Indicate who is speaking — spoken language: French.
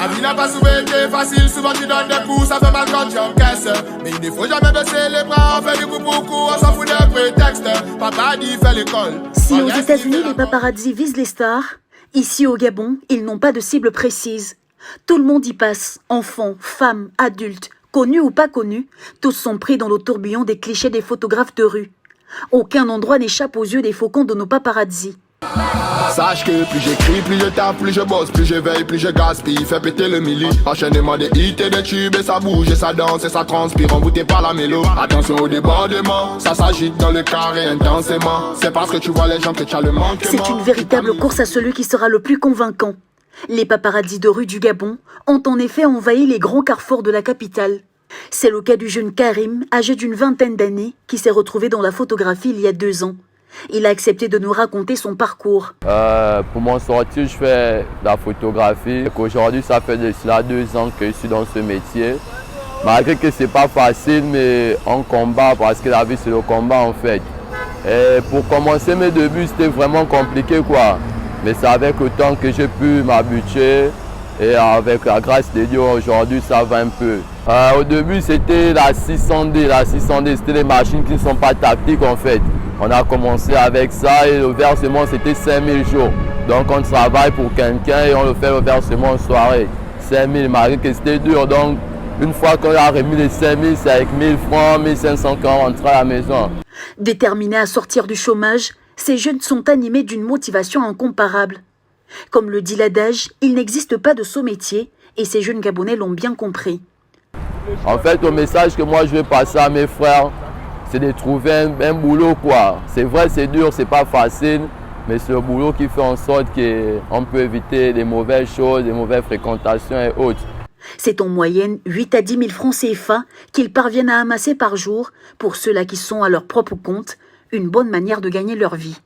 Speaker 1: La vie n'a pas souvent été facile, souvent tu donnes des coups, ça fait mal quand tu encaisses. Mais il ne faut jamais baisser les bras, on fait du coup pour coup, on s'en fout des prétextes. Papa dit fait l'école.
Speaker 2: Si aux États-Unis les paparazzi visent les stars, ici au Gabon, ils n'ont pas de cible précise. Tout le monde y passe, enfants, femmes, adultes, connus ou pas connus, tous sont pris dans le tourbillon des clichés des photographes de rue. Aucun endroit n'échappe aux yeux des faucons de nos paparazzi.
Speaker 1: Sache que plus j'écris, plus je tape, plus je bosse, plus je veille, plus je gaspille. Fais péter le milli, enchaînement des hits et des tubes. Et ça bouge, et ça danse, et ça transpire, embouté par la mélo. Attention au débordement, ça s'agite dans le carré intensément. C'est parce que tu vois les gens que tu as le manquement.
Speaker 2: C'est une véritable course à celui qui sera le plus convaincant. Les paparazzis de rue du Gabon ont en effet envahi les grands carrefours de la capitale. C'est le cas du jeune Karim, âgé d'une vingtaine d'années, qui s'est retrouvé dans la photographie il y a 2 ans. Il a accepté de nous raconter son parcours.
Speaker 3: Pour m'en sortir, je fais de la photographie. Aujourd'hui, ça fait de cela 2 ans que je suis dans ce métier. Malgré que ce n'est pas facile, mais on combat parce que la vie, c'est le combat en fait. Et pour commencer mes débuts, c'était vraiment compliqué quoi. Mais c'est avec le temps que j'ai pu m'habituer. Et avec la grâce de Dieu, aujourd'hui, ça va un peu. Au début, c'était la 600D. La 600D, c'était les machines qui ne sont pas tactiques en fait. On a commencé avec ça et le versement, c'était 5000 jours. Donc, on travaille pour quelqu'un et on le fait le versement en soirée. 5000, malgré que c'était dur. Donc, une fois qu'on a remis les 5000, c'est avec 1000 francs, 1500 qu'on rentre à la maison.
Speaker 2: Déterminés à sortir du chômage, ces jeunes sont animés d'une motivation incomparable. Comme le dit l'adage, il n'existe pas de saut métier et ces jeunes Gabonais l'ont bien compris.
Speaker 3: En fait, le message que moi je vais passer à mes frères, c'est de trouver un boulot quoi. C'est vrai, c'est dur, c'est pas facile, mais c'est le boulot qui fait en sorte qu'on peut éviter des mauvaises choses, des mauvaises fréquentations et autres.
Speaker 2: C'est en moyenne 8 à 10 000 francs CFA qu'ils parviennent à amasser par jour pour ceux-là qui sont à leur propre compte, une bonne manière de gagner leur vie.